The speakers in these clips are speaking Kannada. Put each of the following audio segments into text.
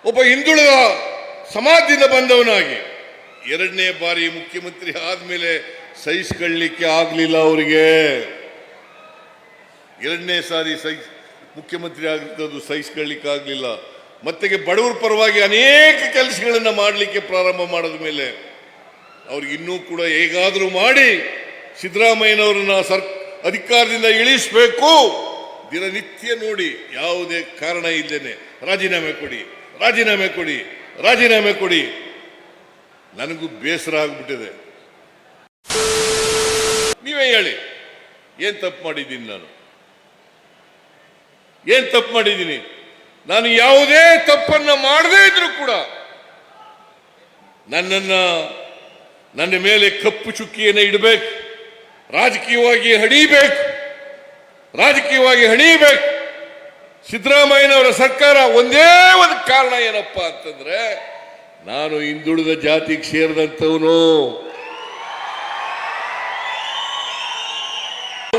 ಒಬ್ಬ ಹಿಂದುಳಿದ ಸಮಾಜದಿಂದ ಬಂದವನಾಗಿ ಎರಡನೇ ಬಾರಿ ಮುಖ್ಯಮಂತ್ರಿ ಆದ್ಮೇಲೆ ಸಹಿಸಿಕೊಳ್ಳಲಿಕ್ಕೆ ಆಗಲಿಲ್ಲ ಅವರಿಗೆ. ಎರಡನೇ ಸಾರಿ ಮುಖ್ಯಮಂತ್ರಿ ಆಗಿದ್ದು ಸಹಿಸಿಕೊಳ್ಳಲಿಕ್ಕೆ ಆಗಲಿಲ್ಲ. ಮತ್ತೆ ಬಡವರ ಪರವಾಗಿ ಅನೇಕ ಕೆಲಸಗಳನ್ನು ಮಾಡಲಿಕ್ಕೆ ಪ್ರಾರಂಭ ಮಾಡಿದ ಮೇಲೆ ಅವ್ರಿಗೆ ಇನ್ನೂ ಕೂಡ ಹೇಗಾದರೂ ಮಾಡಿ ಸಿದ್ದರಾಮಯ್ಯನವರನ್ನ ಅಧಿಕಾರದಿಂದ ಇಳಿಸಬೇಕು. ದಿನನಿತ್ಯ ನೋಡಿ ಯಾವುದೇ ಕಾರಣ ಇದ್ದೇನೆ ರಾಜೀನಾಮೆ ಕೊಡಿ, ರಾಜೀನಾಮೆ ಕೊಡಿ, ರಾಜೀನಾಮೆ ಕೊಡಿ. ನನಗೂ ಬೇಸರ ಆಗ್ಬಿಟ್ಟಿದೆ. ನೀವೇ ಹೇಳಿ, ಏನ್ ತಪ್ಪು ಮಾಡಿದ್ದೀನಿ ನಾನು? ಏನ್ ತಪ್ಪು ಮಾಡಿದ್ದೀನಿ? ನಾನು ಯಾವುದೇ ತಪ್ಪನ್ನ ಮಾಡದೇ ಇದ್ರೂ ಕೂಡ ನನ್ನ ಮೇಲೆ ಕಪ್ಪು ಚುಕ್ಕಿಯನ್ನು ಇಡಬೇಕು, ರಾಜಕೀಯವಾಗಿ ಹಣಿಬೇಕು. ಸಿದ್ದರಾಮಯ್ಯನವರ ಸರ್ಕಾರ ಒಂದೇ ಒಂದು ಕಾರಣ ಏನಪ್ಪಾ ಅಂತಂದ್ರೆ, ನಾನು ಹಿಂದುಳಿದ ಜಾತಿಗೆ ಸೇರಿದಂತವನು.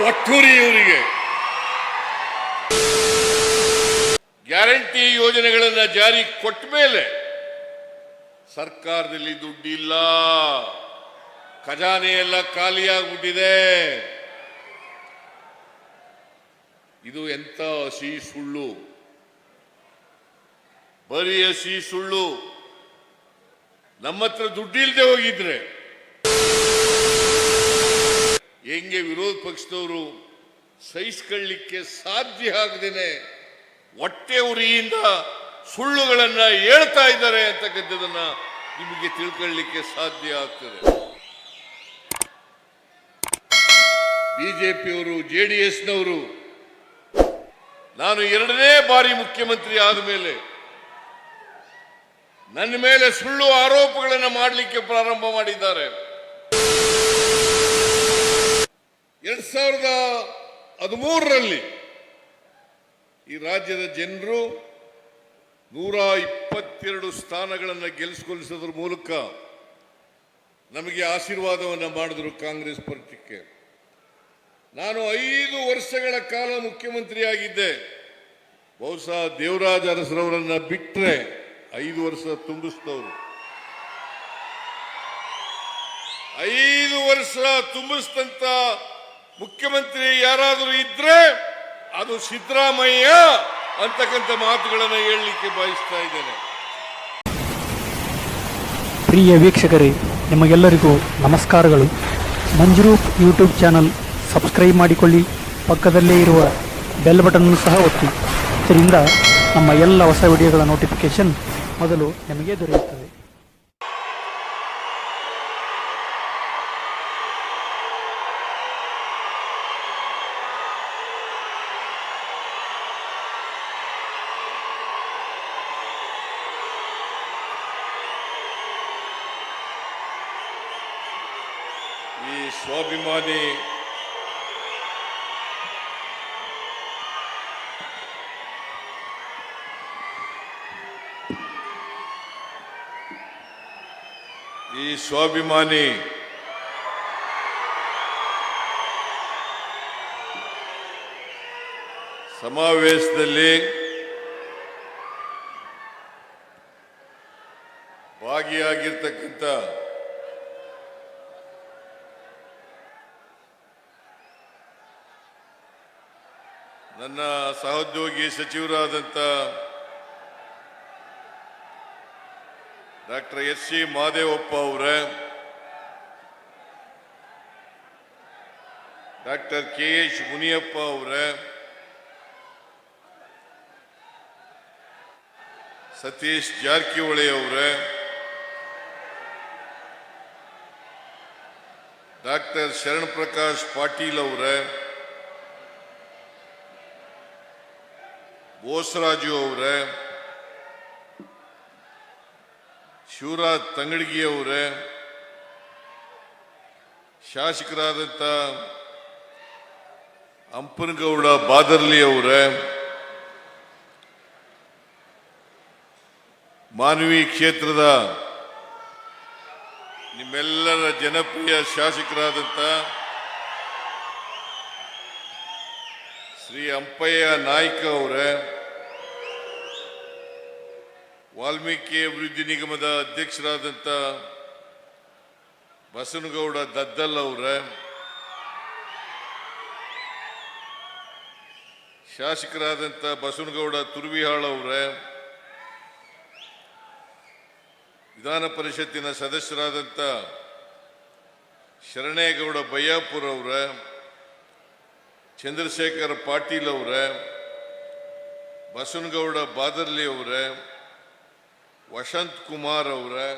ಒಟ್ಟೂರಿ ಇವರಿಗೆ ಗ್ಯಾರಂಟಿ ಯೋಜನೆಗಳನ್ನ ಜಾರಿ ಕೊಟ್ಟ ಮೇಲೆ ಸರ್ಕಾರದಲ್ಲಿ ದುಡ್ಡಿಲ್ಲ, ಖಜಾನೆ ಎಲ್ಲ ಖಾಲಿಯಾಗ್ಬಿಟ್ಟಿದೆ. ಇದು ಎಂತ ಹಸಿ ಸುಳ್ಳು, ಬರೀ ಹಸಿ ಸುಳ್ಳು. ನಮ್ಮ ಹತ್ರ ದುಡ್ಡಿಲ್ದೆ ಹೋಗಿದ್ರೆ ಹೆಂಗೆ ವಿರೋಧ ಪಕ್ಷದವರು ಸಹಿಸಿಕೊಳ್ಳಲಿಕ್ಕೆ ಸಾಧ್ಯ ಆಗದೇನೆ ಹೊಟ್ಟೆ ಉರಿಯಿಂದ ಸುಳ್ಳುಗಳನ್ನ ಹೇಳ್ತಾ ಇದ್ದಾರೆ ಅಂತಕ್ಕಂಥದನ್ನ ನಿಮಗೆ ತಿಳ್ಕೊಳ್ಳಲಿಕ್ಕೆ ಸಾಧ್ಯ ಆಗ್ತದೆ. ಬಿಜೆಪಿಯವರು, ಜೆಡಿಎಸ್ನವರು ನಾನು ಎರಡನೇ ಬಾರಿ ಮುಖ್ಯಮಂತ್ರಿ ಆದ ಮೇಲೆ ನನ್ನ ಮೇಲೆ ಸುಳ್ಳು ಆರೋಪಗಳನ್ನು ಮಾಡಲಿಕ್ಕೆ ಪ್ರಾರಂಭ ಮಾಡಿದ್ದಾರೆ. 2013ರಲ್ಲಿ ಈ ರಾಜ್ಯದ ಜನರು 122 ಸ್ಥಾನಗಳನ್ನು ಗೆಲ್ಲಿಸಿಕೊಳ್ಳಿಸೋದ್ರ ಮೂಲಕ ನಮಗೆ ಆಶೀರ್ವಾದವನ್ನು ಮಾಡಿದ್ರು ಕಾಂಗ್ರೆಸ್ ಪಕ್ಷಕ್ಕೆ. ನಾನು 5 ವರ್ಷಗಳ ಕಾಲ ಮುಖ್ಯಮಂತ್ರಿಯಾಗಿದ್ದೆ. ಬಹುಶಃ ದೇವರಾಜ ಅರಸರವರನ್ನ ಬಿಟ್ಟರೆ 5 ವರ್ಷ ತುಂಬಿಸಿದವರು. 5 ವರ್ಷ ತುಂಬಿಸಿದಂತ ಮುಖ್ಯಮಂತ್ರಿ ಯಾರಾದರೂ ಇದ್ರೆ ಅದು ಸಿದ್ದರಾಮಯ್ಯ ಅಂತಕ್ಕಂಥ ಮಾತುಗಳನ್ನು ಹೇಳಲಿಕ್ಕೆ ಬಯಸ್ತಾ ಇದ್ದೇನೆ. ಪ್ರಿಯ ವೀಕ್ಷಕರೇ, ನಿಮಗೆಲ್ಲರಿಗೂ ನಮಸ್ಕಾರಗಳು. ಮಂಜುರೂಪ್ ಯೂಟ್ಯೂಬ್ ಚಾನಲ್ ಸಬ್ಸ್ಕ್ರೈಬ್ ಮಾಡಿಕೊಳ್ಳಿ, ಪಕ್ಕದಲ್ಲೇ ಇರುವ ಬೆಲ್ ಬಟನ್ ಸಹ ಒತ್ತಿ. ಇದರಿಂದ ನಮ್ಮ ಎಲ್ಲ ಹೊಸ ವಿಡಿಯೋಗಳ ನೋಟಿಫಿಕೇಶನ್ ಮೊದಲು ನಿಮಗೆ ದೊರೆಯುತ್ತದೆ. ಈ ಸ್ವಾಭಿಮಾನಿ ಸಮಾವೇಶದಲ್ಲಿ ಭಾಗಿಯಾಗಿರ್ತಕ್ಕಂಥ ನನ್ನ ಸಹೋದ್ಯೋಗಿ ಸಚಿವರಾದಂಥ ಡಾಕ್ಟರ್ ಎಸ್ ಸಿ ಮಹದೇವಪ್ಪ ಅವರೇ, ಡಾಕ್ಟರ್ ಕೆ ಎಚ್ ಮುನಿಯಪ್ಪ ಅವರೇ, ಸತೀಶ್ ಜಾರಕಿಹೊಳಿ ಅವರೇ, ಡಾಕ್ಟರ್ ಶರಣ್ ಪ್ರಕಾಶ್ ಪಾಟೀಲ್ ಅವರೇ, ಬೋಸರಾಜು ಅವರೇ, ಶಿವರಾಜ್ ತಂಗಡಗಿ ಅವರೇ, ಶಾಸಕರಾದಂಥ ಹಂಪನಗೌಡ ಬಾದರ್ಲಿ ಅವರೇ, ಮಾನವಿ ಕ್ಷೇತ್ರದ ನಿಮ್ಮೆಲ್ಲರ ಜನಪ್ರಿಯ ಶಾಸಕರಾದಂಥ ಶ್ರೀ ಅಂಪಯ್ಯ ನಾಯ್ಕ ಅವರೇ, ವಾಲ್ಮೀಕಿ ಅಭಿವೃದ್ಧಿ ನಿಗಮದ ಅಧ್ಯಕ್ಷರಾದಂಥ ಬಸನಗೌಡ ದದ್ದಲ್ ಅವರೇ, ಶಾಸಕರಾದಂಥ ಬಸನಗೌಡ ತುರ್ವಿಹಾಳ್ ಅವರೇ, ವಿಧಾನ ಪರಿಷತ್ತಿನ ಸದಸ್ಯರಾದಂಥ ಶರಣೇಗೌಡ ಬಯ್ಯಾಪುರ್ ಅವರೇ, ಚಂದ್ರಶೇಖರ್ ಪಾಟೀಲ್ ಅವರೇ, ಬಸನಗೌಡ ಬಾದರ್ಲಿ ಅವರೇ, ವಸಂತ್ ಕುಮಾರ್ ಅವರೇ,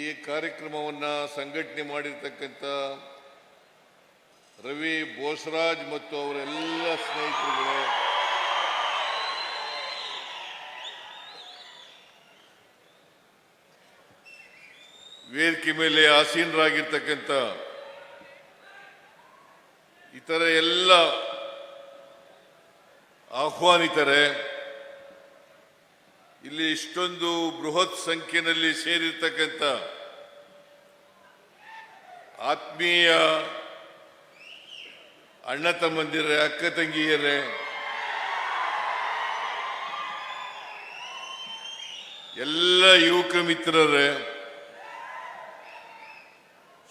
ಈ ಕಾರ್ಯಕ್ರಮವನ್ನು ಸಂಘಟನೆ ಮಾಡಿರ್ತಕ್ಕಂಥ ರವಿ ಬೋಸರಾಜ್ ಮತ್ತು ಅವರೆಲ್ಲ ಸ್ನೇಹಿತರುಗಳು, ವೇದಿಕೆ ಮೇಲೆ ಆಸೀನರಾಗಿರ್ತಕ್ಕಂಥ ಇತರ ಎಲ್ಲ ಆಹ್ವಾನಿತರೆ, ಇಲ್ಲಿ ಇಷ್ಟೊಂದು ಬೃಹತ್ ಸಂಖ್ಯೆಯಲ್ಲಿ ಸೇರಿರ್ತಕ್ಕಂಥ ಆತ್ಮೀಯ ಅಣ್ಣ ತಮ್ಮಂದಿರೇ, ಅಕ್ಕ ತಂಗಿಯರೇ, ಎಲ್ಲ ಯುವಕ ಮಿತ್ರರೇ,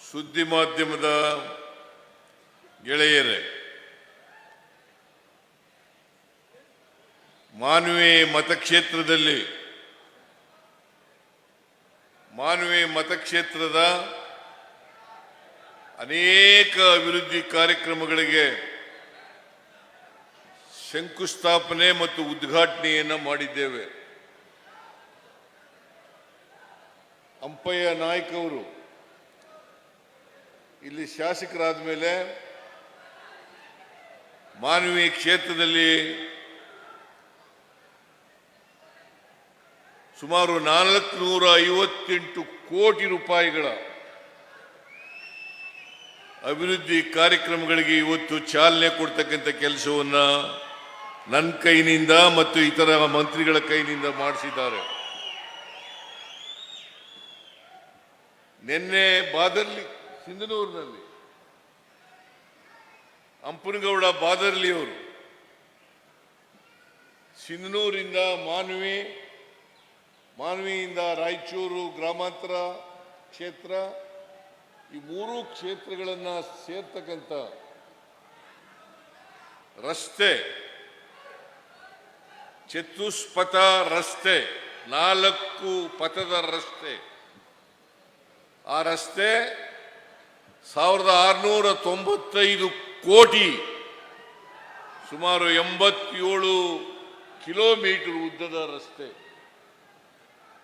ಸುದ್ದಿ ಮಾಧ್ಯಮದ ಗೆಳೆಯರೇ, ಮಾನ್ವಿ ಮತಕ್ಷೇತ್ರದ ಅನೇಕ ಅಭಿವೃದ್ಧಿ ಕಾರ್ಯಕ್ರಮಗಳಿಗೆ ಶಂಕುಸ್ಥಾಪನೆ ಮತ್ತು ಉದ್ಘಾಟನೆಯನ್ನು ಮಾಡಿದ್ದೇವೆ. ಅಂಪಯ್ಯ ನಾಯ್ಕ ಅವರು ಇಲ್ಲಿ ಶಾಸಕರಾದ ಮೇಲೆ ಮಾನ್ವಿ ಕ್ಷೇತ್ರದಲ್ಲಿ ಸುಮಾರು 458 ಕೋಟಿ ರೂಪಾಯಿಗಳ ಅಭಿವೃದ್ಧಿ ಕಾರ್ಯಕ್ರಮಗಳಿಗೆ ಇವತ್ತು ಚಾಲನೆ ಕೊಡ್ತಕ್ಕಂಥ ಕೆಲಸವನ್ನು ನನ್ನ ಕೈನಿಂದ ಮತ್ತು ಇತರ ಮಂತ್ರಿಗಳ ಕೈನಿಂದ ಮಾಡಿಸಿದ್ದಾರೆ. ನಿನ್ನೆ ಬಾದರ್ಲಿ ಸಿಂಧನೂರಿನಲ್ಲಿ ಅಂಪನಗೌಡ ಬಾದರ್ಲಿ ಅವರು ಸಿಂಧನೂರಿಂದ ಮಾನ್ವಿಯಿಂದ ರಾಯಚೂರು ಗ್ರಾಮಾಂತರ ಕ್ಷೇತ್ರ, ಈ ಮೂರು ಕ್ಷೇತ್ರಗಳನ್ನು ಸೇರ್ತಕ್ಕಂಥ ರಸ್ತೆ, ಚತುಷ್ಪಥ ರಸ್ತೆ, 4 ಪಥದ ರಸ್ತೆ, ಆ ರಸ್ತೆ 1695 ಕೋಟಿ, ಸುಮಾರು 87 ಕಿಲೋಮೀಟರ್ ಉದ್ದದ ರಸ್ತೆ.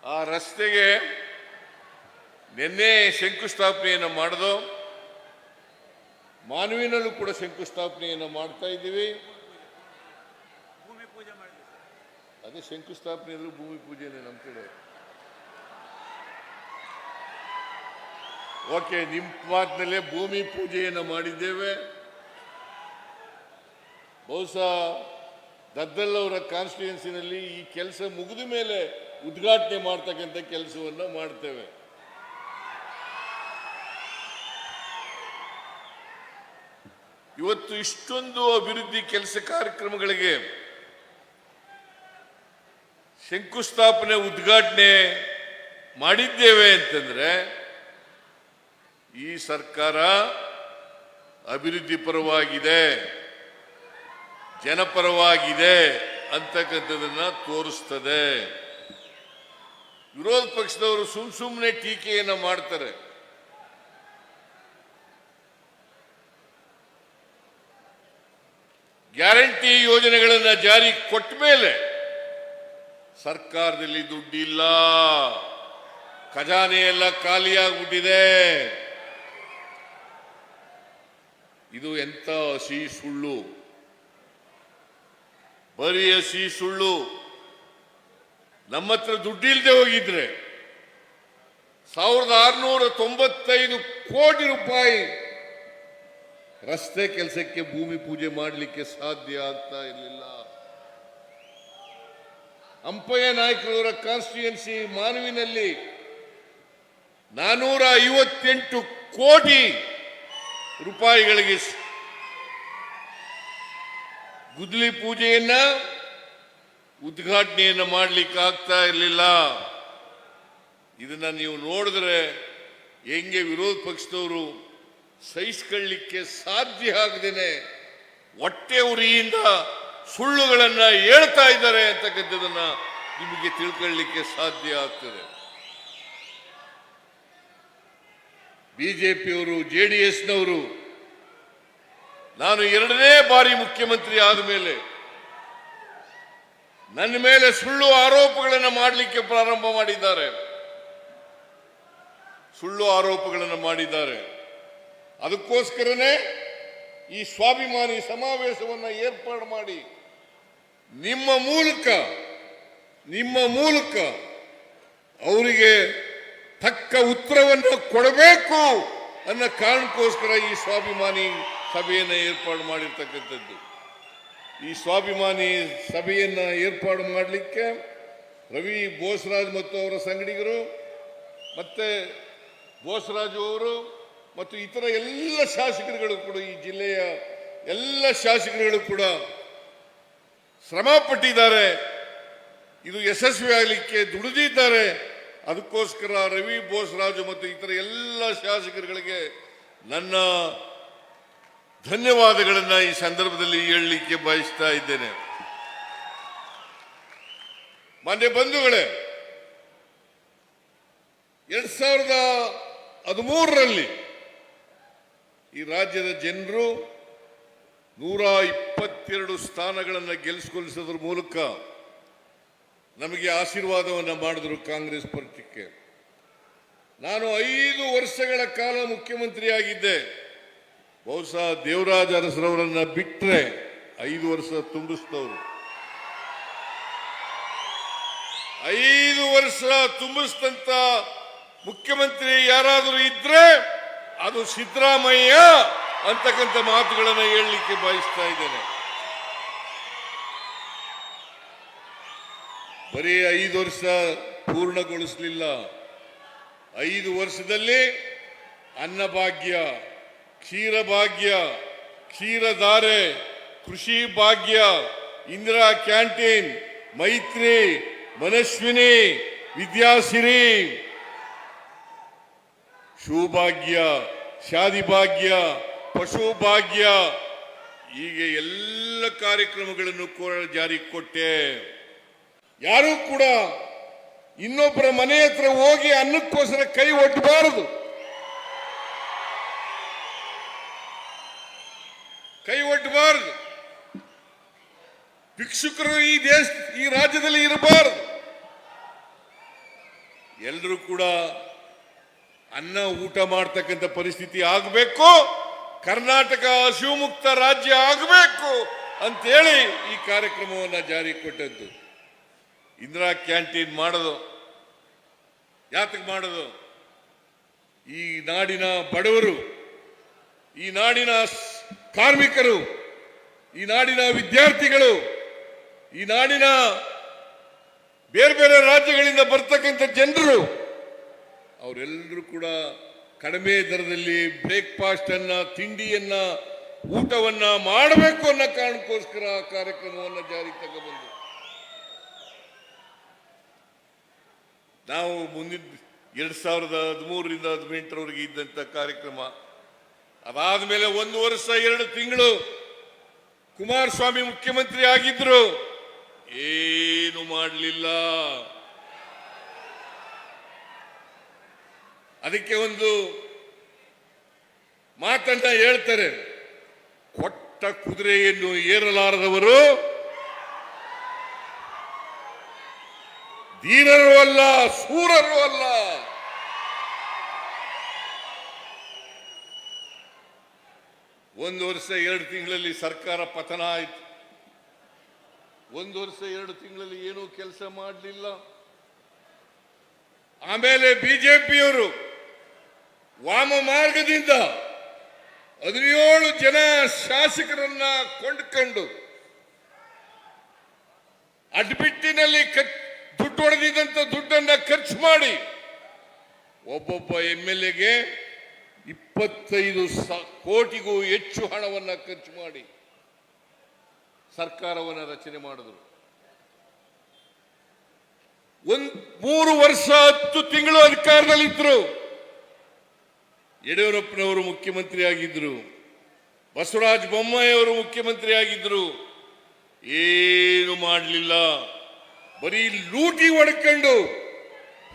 ಆ ರಸ್ತೆಗೆ ನಿನ್ನೆ ಶಂಕುಸ್ಥಾಪನೆಯನ್ನು ಮಾಡಿದೋ, ಮಾನ್ವಿನಲ್ಲೂ ಕೂಡ ಶಂಕುಸ್ಥಾಪನೆಯನ್ನು ಮಾಡ್ತಾ ಇದ್ದೀವಿ. ಅದೇ ಶಂಕುಸ್ಥಾಪನೆ ಅಂದ್ರೆ ಭೂಮಿ ಪೂಜೆನೇ ನಮ್ಮ ಕಡೆ. ಓಕೆ, ನಿಮ್ಮ ಮಾತಿನಲ್ಲೇ ಭೂಮಿ ಪೂಜೆಯನ್ನು ಮಾಡಿದ್ದೇವೆ. ಬಹುಶಃ ದದ್ದಲ್ ಅವರ ಕಾನ್ಸ್ಟಿಟ್ಯೂನ್ಸಿನಲ್ಲಿ ಈ ಕೆಲಸ ಮುಗಿದ ಮೇಲೆ ಉದ್ಘಾಟನೆ ಮಾಡ್ತಕ್ಕಂಥ ಕೆಲಸವನ್ನು ಮಾಡ್ತೇವೆ. ಇವತ್ತು ಇಷ್ಟೊಂದು ಅಭಿವೃದ್ಧಿ ಕೆಲಸ ಕಾರ್ಯಕ್ರಮಗಳಿಗೆ ಶಂಕುಸ್ಥಾಪನೆ ಉದ್ಘಾಟನೆ ಮಾಡಿದ್ದೇವೆ ಅಂತಂದ್ರೆ ಈ ಸರ್ಕಾರ ಅಭಿವೃದ್ಧಿ ಪರವಾಗಿದೆ, ಜನಪರವಾಗಿದೆ ಅಂತಕ್ಕಂಥದನ್ನ ತೋರಿಸ್ತದೆ. ವಿರೋಧ ಪಕ್ಷದವರು ಸುಮ್ಮನೆ ಟೀಕೆಯನ್ನು ಮಾಡ್ತಾರೆ. ಗ್ಯಾರಂಟಿ ಯೋಜನೆಗಳನ್ನು ಜಾರಿ ಕೊಟ್ಟ ಮೇಲೆ ಸರ್ಕಾರದಲ್ಲಿ ದುಡ್ಡಿಲ್ಲ, ಖಜಾನೆ ಎಲ್ಲ ಖಾಲಿಯಾಗ್ಬಿಟ್ಟಿದೆ. ಇದು ಎಂತ ಹಸಿ ಸುಳ್ಳು, ಬರೀ ಹಸಿ ಸುಳ್ಳು. ನಮ್ಮ ಹತ್ರ ದುಡ್ಡಿಲ್ಲದೆ ಹೋಗಿದ್ರೆ 1695 ಕೋಟಿ ರೂಪಾಯಿ ರಸ್ತೆ ಕೆಲಸಕ್ಕೆ ಭೂಮಿ ಪೂಜೆ ಮಾಡಲಿಕ್ಕೆ ಸಾಧ್ಯ ಆಗ್ತಾ ಇರಲಿಲ್ಲ. ಅಂಪಯ್ಯ ನಾಯ್ಕರವರ ಕಾನ್ಸ್ಟಿಟ್ಯೂನ್ಸಿ ಮಾನವಿನಲ್ಲಿ 458 ಕೋಟಿ ರೂಪಾಯಿಗಳಿಗೆ ಗುದ್ದಲಿ ಪೂಜೆಯನ್ನ ಉದ್ಘಾಟನೆಯನ್ನು ಮಾಡಲಿಕ್ಕೆ ಆಗ್ತಾ ಇರಲಿಲ್ಲ. ಇದನ್ನ ನೀವು ನೋಡಿದ್ರೆ ಹೆಂಗೆ ವಿರೋಧ ಪಕ್ಷದವರು ಸಹಿಸಿಕೊಳ್ಳಲಿಕ್ಕೆ ಸಾಧ್ಯ ಆಗದೇನೆ ಹೊಟ್ಟೆ ಉರಿಯಿಂದ ಸುಳ್ಳುಗಳನ್ನ ಹೇಳ್ತಾ ಇದ್ದಾರೆ ಅಂತಕ್ಕಂಥದನ್ನ ನಿಮಗೆ ತಿಳ್ಕೊಳ್ಳಿಕ್ಕೆ ಸಾಧ್ಯ ಆಗ್ತದೆ. ಬಿಜೆಪಿಯವರು, ಜೆಡಿಎಸ್ನವರು ನಾನು 2ನೇ ಬಾರಿ ಮುಖ್ಯಮಂತ್ರಿ ಆದ ಮೇಲೆ ನನ್ನ ಮೇಲೆ ಸುಳ್ಳು ಆರೋಪಗಳನ್ನು ಮಾಡಲಿಕ್ಕೆ ಪ್ರಾರಂಭ ಮಾಡಿದ್ದಾರೆ. ಸುಳ್ಳು ಆರೋಪಗಳನ್ನು ಮಾಡಿದ್ದಾರೆ. ಅದಕ್ಕೋಸ್ಕರನೇ ಈ ಸ್ವಾಭಿಮಾನಿ ಸಮಾವೇಶವನ್ನು ಏರ್ಪಾಡು ಮಾಡಿ ನಿಮ್ಮ ಮೂಲಕ ಅವರಿಗೆ ತಕ್ಕ ಉತ್ತರವನ್ನು ಕೊಡಬೇಕು ಅನ್ನೋ ಕಾರಣಕ್ಕೋಸ್ಕರ ಈ ಸ್ವಾಭಿಮಾನಿ ಸಭೆಯನ್ನು ಏರ್ಪಾಡು ಮಾಡಿರ್ತಕ್ಕಂಥದ್ದು. ಈ ಸ್ವಾಭಿಮಾನಿ ಸಭೆಯನ್ನು ಏರ್ಪಾಡು ಮಾಡಲಿಕ್ಕೆ ರವಿ ಬೋಸರಾಜ್ ಮತ್ತು ಅವರ ಸಂಗಡಿಗರು ಮತ್ತೆ ಬೋಸರಾಜು ಅವರು ಮತ್ತು ಇತರ ಎಲ್ಲ ಶಾಸಕರುಗಳು ಕೂಡ, ಈ ಜಿಲ್ಲೆಯ ಎಲ್ಲ ಶಾಸಕರುಗಳು ಕೂಡ ಶ್ರಮ ಪಟ್ಟಿದ್ದಾರೆ. ಇದು ಯಶಸ್ವಿ ಆಗಲಿಕ್ಕೆ ದುಡಿದಿದ್ದಾರೆ. ಅದಕ್ಕೋಸ್ಕರ ರವಿ ಬೋಸರಾಜು ಮತ್ತು ಇತರ ಎಲ್ಲ ಶಾಸಕರುಗಳಿಗೆ ನನ್ನ ಧನ್ಯವಾದಗಳನ್ನು ಈ ಸಂದರ್ಭದಲ್ಲಿ ಹೇಳಲಿಕ್ಕೆ ಬಯಸ್ತಾ ಇದ್ದೇನೆ. ಮಾನ್ಯ ಬಂಧುಗಳೇ, 2013ರಲ್ಲಿ ಈ ರಾಜ್ಯದ ಜನರು 122 ಸ್ಥಾನಗಳನ್ನು ಗೆಲ್ಲಿಸಿಕೊಳ್ಳಿಸೋದ್ರ ಮೂಲಕ ನಮಗೆ ಆಶೀರ್ವಾದವನ್ನು ಮಾಡಿದರು ಕಾಂಗ್ರೆಸ್ ಪಕ್ಷಕ್ಕೆ. ನಾನು 5 ವರ್ಷಗಳ ಕಾಲ ಮುಖ್ಯಮಂತ್ರಿಯಾಗಿದ್ದೆ. ಬಹುಶಃ ದೇವರಾಜ ಅರಸರವರನ್ನ ಬಿಟ್ಟರೆ 5 ವರ್ಷ ತುಂಬಿಸಿದವರು. 5 ವರ್ಷ ತುಂಬಿಸಿದಂತ ಮುಖ್ಯಮಂತ್ರಿ ಯಾರಾದರೂ ಇದ್ರೆ ಅದು ಸಿದ್ದರಾಮಯ್ಯ ಅಂತಕ್ಕಂಥ ಮಾತುಗಳನ್ನು ಹೇಳಲಿಕ್ಕೆ ಬಯಸ್ತಾ ಇದ್ದೇನೆ. ಬರೀ 5 ವರ್ಷ ಪೂರ್ಣಗೊಳಿಸಲಿಲ್ಲ. 5 ವರ್ಷದಲ್ಲಿ ಅನ್ನಭಾಗ್ಯ, ಕ್ಷೀರಭಾಗ್ಯ, ಕ್ಷೀರಧಾರೆ, ಕೃಷಿ ಭಾಗ್ಯ, ಇಂದಿರಾ ಕ್ಯಾಂಟೀನ್, ಮೈತ್ರಿ, ಮನಸ್ವಿನಿ, ವಿದ್ಯಾಸಿರಿ, ಶಿವಭಾಗ್ಯ, ಶಾದಿ ಭಾಗ್ಯ, ಪಶು ಭಾಗ್ಯ, ಹೀಗೆ ಎಲ್ಲ ಕಾರ್ಯಕ್ರಮಗಳನ್ನು ಜಾರಿಗೆ ಕೊಟ್ಟೆ. ಯಾರೂ ಕೂಡ ಇನ್ನೊಬ್ಬರ ಮನೆ ಹತ್ರ ಹೋಗಿ ಅನ್ನಕ್ಕೋಸ್ಕರ ಕೈ ಒಡ್ಡಬಾರದು. ಭಿಕ್ಷುಕರು ಈ ರಾಜ್ಯದಲ್ಲಿ ಇರಬಾರದು. ಎಲ್ಲರೂ ಕೂಡ ಅನ್ನ ಊಟ ಮಾಡ್ತಕ್ಕಂಥ ಪರಿಸ್ಥಿತಿ ಆಗಬೇಕು. ಕರ್ನಾಟಕ ಹಸಿವು ಮುಕ್ತ ರಾಜ್ಯ ಆಗಬೇಕು ಅಂತೇಳಿ ಈ ಕಾರ್ಯಕ್ರಮವನ್ನು ಜಾರಿಗೆ ಕೊಟ್ಟದ್ದು. ಇಂದಿರಾ ಕ್ಯಾಂಟೀನ್ ಮಾಡೋದು ಯಾತಕ್ಕೆ ಮಾಡೋದು? ಈ ನಾಡಿನ ಬಡವರು, ಈ ನಾಡಿನ ಕಾರ್ಮಿಕರು, ಈ ನಾಡಿನ ವಿದ್ಯಾರ್ಥಿಗಳು, ಈ ನಾಡಿನ ಬೇರೆ ಬೇರೆ ರಾಜ್ಯಗಳಿಂದ ಬರ್ತಕ್ಕಂಥ ಜನರು ಅವರೆಲ್ಲರೂ ಕೂಡ ಕಡಿಮೆ ದರದಲ್ಲಿ ಬ್ರೇಕ್ಫಾಸ್ಟ್ ಅನ್ನ, ತಿಂಡಿಯನ್ನ, ಊಟವನ್ನ ಮಾಡಬೇಕು ಅನ್ನೋ ಕಾರಣಕ್ಕೋಸ್ಕರ ಆ ಕಾರ್ಯಕ್ರಮವನ್ನು ಜಾರಿಗೆ ತಗೊಂಡ್ಬಂದು ನಾವು ಮುಂದಿನ 2013ರಿಂದ 2018ರವರೆಗೆ ಇದ್ದಂಥ ಕಾರ್ಯಕ್ರಮ. ಅದಾದ ಮೇಲೆ 1 ವರ್ಷ 2 ತಿಂಗಳು ಕುಮಾರಸ್ವಾಮಿ ಮುಖ್ಯಮಂತ್ರಿ ಆಗಿದ್ರು, ಏನು ಮಾಡಲಿಲ್ಲ. ಅದಕ್ಕೆ ಒಂದು ಮಾತನ್ನ ಹೇಳ್ತಾರೆ, ಕೊಟ್ಟ ಕುದುರೆಯನ್ನು ಏರಲಾರದವರು ಧೀರರು ಅಲ್ಲ, ಶೂರರು ಅಲ್ಲ. ಒಂದು ವರ್ಷ 2 ತಿಂಗಳಲ್ಲಿ ಸರ್ಕಾರ ಪತನ ಆಯಿತು. 1 ವರ್ಷ 2 ತಿಂಗಳಲ್ಲಿ ಏನೂ ಕೆಲಸ ಮಾಡಲಿಲ್ಲ. ಆಮೇಲೆ ಬಿಜೆಪಿಯವರು ವಾಮ ಮಾರ್ಗದಿಂದ 17 ಜನ ಶಾಸಕರನ್ನ ಕೊಂಡುಕೊಂಡು ಅಡ್ಬಿಟ್ಟಿನಲ್ಲಿ ದುಡ್ಡು ಹೊಡೆದಿದ್ದಂತ ದುಡ್ಡನ್ನ ಖರ್ಚು ಮಾಡಿ ಒಬ್ಬೊಬ್ಬ MLAಗೆ 25 ಕೋಟಿಗೂ ಹೆಚ್ಚು ಹಣವನ್ನು ಖರ್ಚು ಮಾಡಿ ಸರ್ಕಾರವನ್ನು ರಚನೆ ಮಾಡಿದ್ರು. 3 ವರ್ಷ 10 ತಿಂಗಳು ಅಧಿಕಾರದಲ್ಲಿದ್ದರು. ಯಡಿಯೂರಪ್ಪನವರು ಮುಖ್ಯಮಂತ್ರಿ ಆಗಿದ್ರು, ಬಸವರಾಜ ಬೊಮ್ಮಾಯಿ ಅವರು ಮುಖ್ಯಮಂತ್ರಿ ಆಗಿದ್ರು. ಏನು ಮಾಡಲಿಲ್ಲ, ಬರೀ ಲೂಟಿ ಹೊಡ್ಕೊಂಡು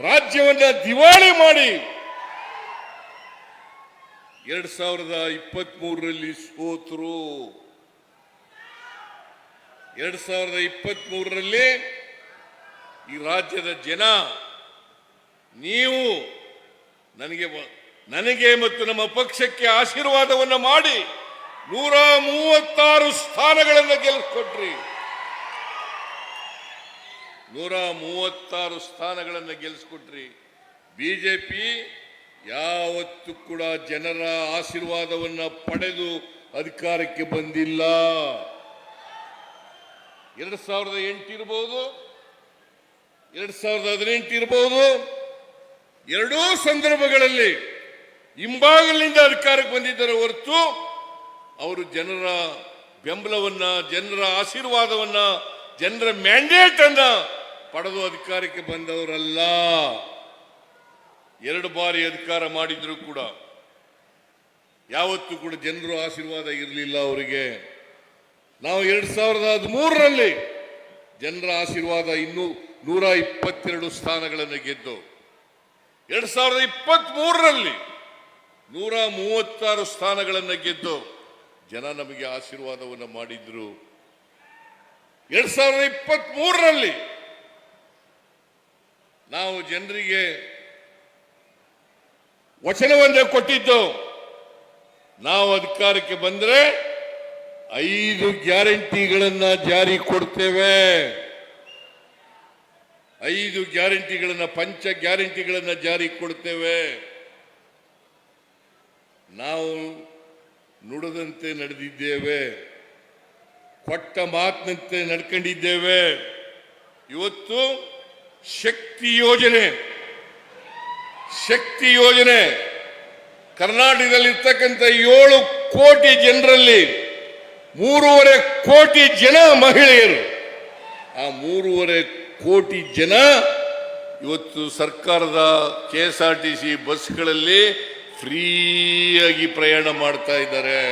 ರಾಜ್ಯವನ್ನ ದಿವಾಳಿ ಮಾಡಿ 2023ರಲ್ಲಿ ಸೋತರು. 2023ರಲ್ಲಿ ಈ ರಾಜ್ಯದ ಜನ ನೀವು ನನಗೆ ಮತ್ತು ನಮ್ಮ ಪಕ್ಷಕ್ಕೆ ಆಶೀರ್ವಾದವನ್ನು ಮಾಡಿ 136 ಸ್ಥಾನಗಳನ್ನು ಗೆಲ್ಲಿಸ್ಕೊಟ್ರಿ. 136 ಸ್ಥಾನಗಳನ್ನು ಗೆಲ್ಲಿಸ್ಕೊಟ್ರಿ. ಬಿಜೆಪಿ ಯಾವತ್ತೂ ಕೂಡ ಜನರ ಆಶೀರ್ವಾದವನ್ನು ಪಡೆದು ಅಧಿಕಾರಕ್ಕೆ ಬಂದಿಲ್ಲ. 2008 ಇರಬಹುದು, 2018 ಇರಬಹುದು, ಎರಡೂ ಸಂದರ್ಭಗಳಲ್ಲಿ ಹಿಂಬಾಗಲಿನಿಂದ ಅಧಿಕಾರಕ್ಕೆ ಬಂದಿದ್ದಾರೆ ಹೊರತು ಅವರು ಜನರ ಬೆಂಬಲವನ್ನ, ಜನರ ಆಶೀರ್ವಾದವನ್ನ, ಜನರ ಮ್ಯಾಂಡೇಟ್ ಅನ್ನ ಪಡೆದು ಅಧಿಕಾರಕ್ಕೆ ಬಂದವರಲ್ಲ. 2 ಬಾರಿ ಅಧಿಕಾರ ಮಾಡಿದ್ರು ಕೂಡ ಯಾವತ್ತೂ ಕೂಡ ಜನರ ಆಶೀರ್ವಾದ ಇರಲಿಲ್ಲ ಅವರಿಗೆ. ನಾವು 2013ರಲ್ಲಿ ಜನರ ಆಶೀರ್ವಾದ ಇನ್ನೂ 122 ಸ್ಥಾನಗಳನ್ನು ಗೆದ್ದು, 2023ರಲ್ಲಿ 136 ಸ್ಥಾನಗಳನ್ನು ಗೆದ್ದು ಜನ ನಮಗೆ ಆಶೀರ್ವಾದವನ್ನು ಮಾಡಿದ್ರು. 2023ರಲ್ಲಿ ನಾವು ಜನರಿಗೆ ವಚನವನ್ನೇ ಕೊಟ್ಟಿದ್ದು, ನಾವು ಅಧಿಕಾರಕ್ಕೆ ಬಂದರೆ 5 ಗ್ಯಾರಂಟಿಗಳನ್ನ ಜಾರಿ ಕೊಡ್ತೇವೆ. 5 ಗ್ಯಾರಂಟಿಗಳನ್ನ, ಪಂಚ ಗ್ಯಾರಂಟಿಗಳನ್ನ ಜಾರಿ ಕೊಡ್ತೇವೆ. ನಾವು ನುಡಿದಂತೆ ನಡೆದಿದ್ದೇವೆ, ಕೊಟ್ಟ ಮಾತಿನಂತೆ ನಡ್ಕೊಂಡಿದ್ದೇವೆ. ಇವತ್ತು ಶಕ್ತಿ ಯೋಜನೆ ಕರ್ನಾಟಕದಲ್ಲಿರ್ತಕ್ಕಂಥ 7 ಕೋಟಿ ಜನರಲ್ಲಿ 3.5 ಕೋಟಿ ಜನ ಮಹಿಳೆಯರು. ಆ 3.5 ಕೋಟಿ ಜನ ಇವತ್ತು ಸರ್ಕಾರದ KSRTC ಬಸ್ಗಳಲ್ಲಿ ಫ್ರೀಯಾಗಿ ಪ್ರಯಾಣ ಮಾಡ್ತಾ ಇದ್ದಾರೆ.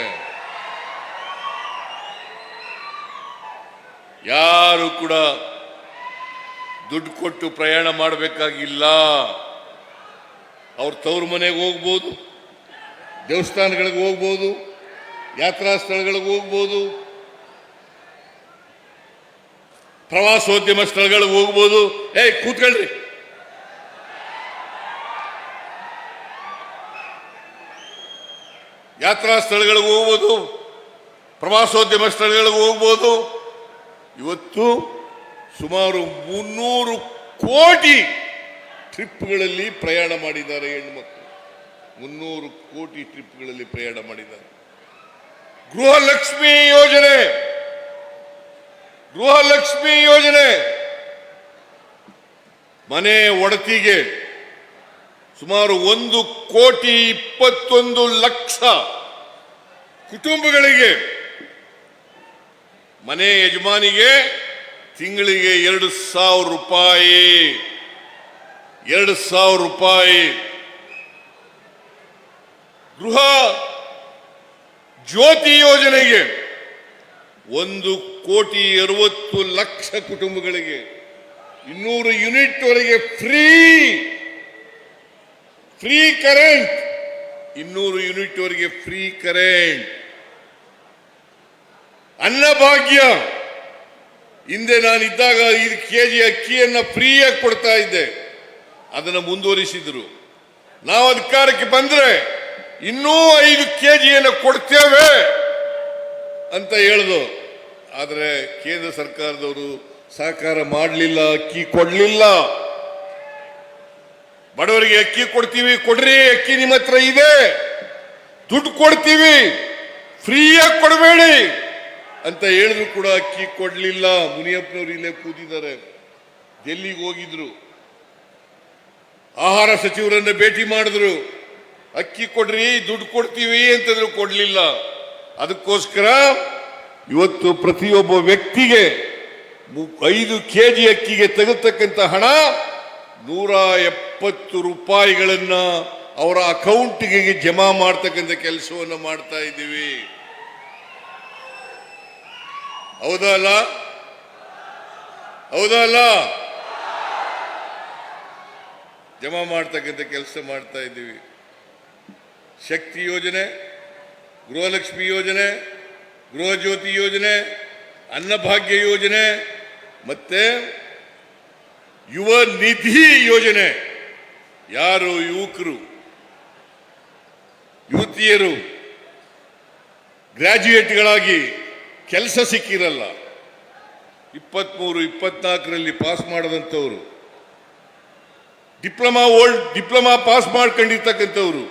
ಯಾರು ಕೂಡ ದುಡ್ಡು ಕೊಟ್ಟು ಪ್ರಯಾಣ ಮಾಡಬೇಕಾಗಿಲ್ಲ. ಅವ್ರ ತವರು ಮನೆಗೆ ಹೋಗ್ಬೋದು, ದೇವಸ್ಥಾನಗಳಿಗೆ ಹೋಗ್ಬೋದು, ಯಾತ್ರಾ ಸ್ಥಳಗಳಿಗೆ ಹೋಗ್ಬೋದು, ಪ್ರವಾಸೋದ್ಯಮ ಸ್ಥಳಗಳಿಗೆ ಹೋಗ್ಬೋದು. ಕೂತ್ಕೊಳ್ರಿ. ಯಾತ್ರಾ ಸ್ಥಳಗಳಿಗೆ ಹೋಗ್ಬೋದು, ಪ್ರವಾಸೋದ್ಯಮ ಸ್ಥಳಗಳಿಗೆ ಹೋಗ್ಬೋದು. ಇವತ್ತು ಸುಮಾರು 300 ಕೋಟಿ ಟ್ರಿಪ್ಗಳಲ್ಲಿ ಪ್ರಯಾಣ ಮಾಡಿದ್ದಾರೆ ಹೆಣ್ಮಕ್ಳು. 300 ಕೋಟಿ ಟ್ರಿಪ್ಗಳಲ್ಲಿ ಪ್ರಯಾಣ ಮಾಡಿದ್ದಾರೆ. ಗೃಹಲಕ್ಷ್ಮಿ ಯೋಜನೆ ಮನೆ ಒಡತಿಗೆ ಸುಮಾರು 1,21,00,000 ಕುಟುಂಬಗಳಿಗೆ, ಮನೆ ಯಜಮಾನಿಗೆ ತಿಂಗಳಿಗೆ 2,000 ರೂಪಾಯಿ. 2,000 ರೂಪಾಯಿ. ಗೃಹ ಜ್ಯೋತಿ ಯೋಜನೆಗೆ 1,60,00,000 ಕುಟುಂಬಗಳಿಗೆ 200 ಯೂನಿಟ್ ವರೆಗೆ ಫ್ರೀ ಕರೆಂಟ್. 200 ಯೂನಿಟ್ ವರೆಗೆ ಫ್ರೀ ಕರೆಂಟ್. ಅನ್ನಭಾಗ್ಯ, ಹಿಂದೆ ನಾನಿದ್ದಾಗ 5 ಕೆಜಿ ಅಕ್ಕಿಯನ್ನ ಫ್ರೀಯಾಗಿ ಕೊಡ್ತಾ ಇದ್ದೆ, ಅದನ್ನು ಮುಂದುವರಿಸಿದ್ರು. ನಾವು ಅಧಿಕಾರಕ್ಕೆ ಬಂದ್ರೆ ಇನ್ನೂ 5 ಕೆಜಿಯನ್ನು ಕೊಡ್ತೇವೆ ಅಂತ ಹೇಳಿದ್ರು. ಆದರೆ ಕೇಂದ್ರ ಸರ್ಕಾರದವರು ಸಹಕಾರ ಮಾಡಲಿಲ್ಲ, ಅಕ್ಕಿ ಕೊಡಲಿಲ್ಲ. ಬಡವರಿಗೆ ಅಕ್ಕಿ ಕೊಡ್ತೀವಿ, ಕೊಡ್ರಿ, ಅಕ್ಕಿ ನಿಮ್ಮ ಹತ್ರ ಇದೆ, ದುಡ್ಡು ಕೊಡ್ತೀವಿ, ಫ್ರೀಯಾಗಿ ಕೊಡಬೇಡಿ ಅಂತ ಹೇಳಿದ್ರು ಕೂಡ ಅಕ್ಕಿ ಕೊಡಲಿಲ್ಲ. ಮುನಿಯಪ್ಪನವರು ಇಲ್ಲೇ ಕೂತಿದ್ದಾರೆ, ಡೆಲ್ಲಿಗೆ ಹೋಗಿದ್ರು, ಆಹಾರ ಸಚಿವರನ್ನ ಭೇಟಿ ಮಾಡಿದ್ರು, ಅಕ್ಕಿ ಕೊಡ್ರಿ, ದುಡ್ಡು ಕೊಡ್ತೀವಿ ಅಂತಂದ್ರು, ಕೊಡ್ಲಿಲ್ಲ. ಅದಕ್ಕೋಸ್ಕರ ಇವತ್ತು ಪ್ರತಿಯೊಬ್ಬ ವ್ಯಕ್ತಿಗೆ 5 kg ಅಕ್ಕಿಗೆ ತೆಗೆತಕ್ಕಂಥ ಹಣ 170 ರೂಪಾಯಿಗಳನ್ನ ಅವರ ಅಕೌಂಟ್ಗೆ ಜಮಾ ಮಾಡ್ತಕ್ಕಂಥ ಕೆಲಸವನ್ನು ಮಾಡ್ತಾ ಇದ್ದೀವಿ. ಹೌದಾ ಅಲ್ಲ? ಹೌದಾ ಅಲ್ಲ? ಜಮಾ ಮಾಡ್ತಕ್ಕಂಥ ಕೆಲಸ ಮಾಡ್ತಾ ಇದ್ದೀವಿ. ಶಕ್ತಿ ಯೋಜನೆ, ಗೃಹಲಕ್ಷ್ಮಿ ಯೋಜನೆ, ಗೃಹ ಜ್ಯೋತಿ ಯೋಜನೆ, ಅನ್ನಭಾಗ್ಯ ಯೋಜನೆ, ಮತ್ತೆ ಯುವ ನಿಧಿ ಯೋಜನೆ. ಯಾರು ಯುವಕರು, ಯುವತಿಯರು ಗ್ರಾಜ್ಯುಯೇಟ್ಗಳಾಗಿ ಕೆಲಸ ಸಿಕ್ಕಿರಲ್ಲ, 23-24ರಲ್ಲಿ ಪಾಸ್ ಮಾಡದಂಥವ್ರು, ಡಿಪ್ಲೊಮಾ ಪಾಸ್ ಮಾಡ್ಕೊಂಡಿರ್ತಕ್ಕಂಥವ್ರು,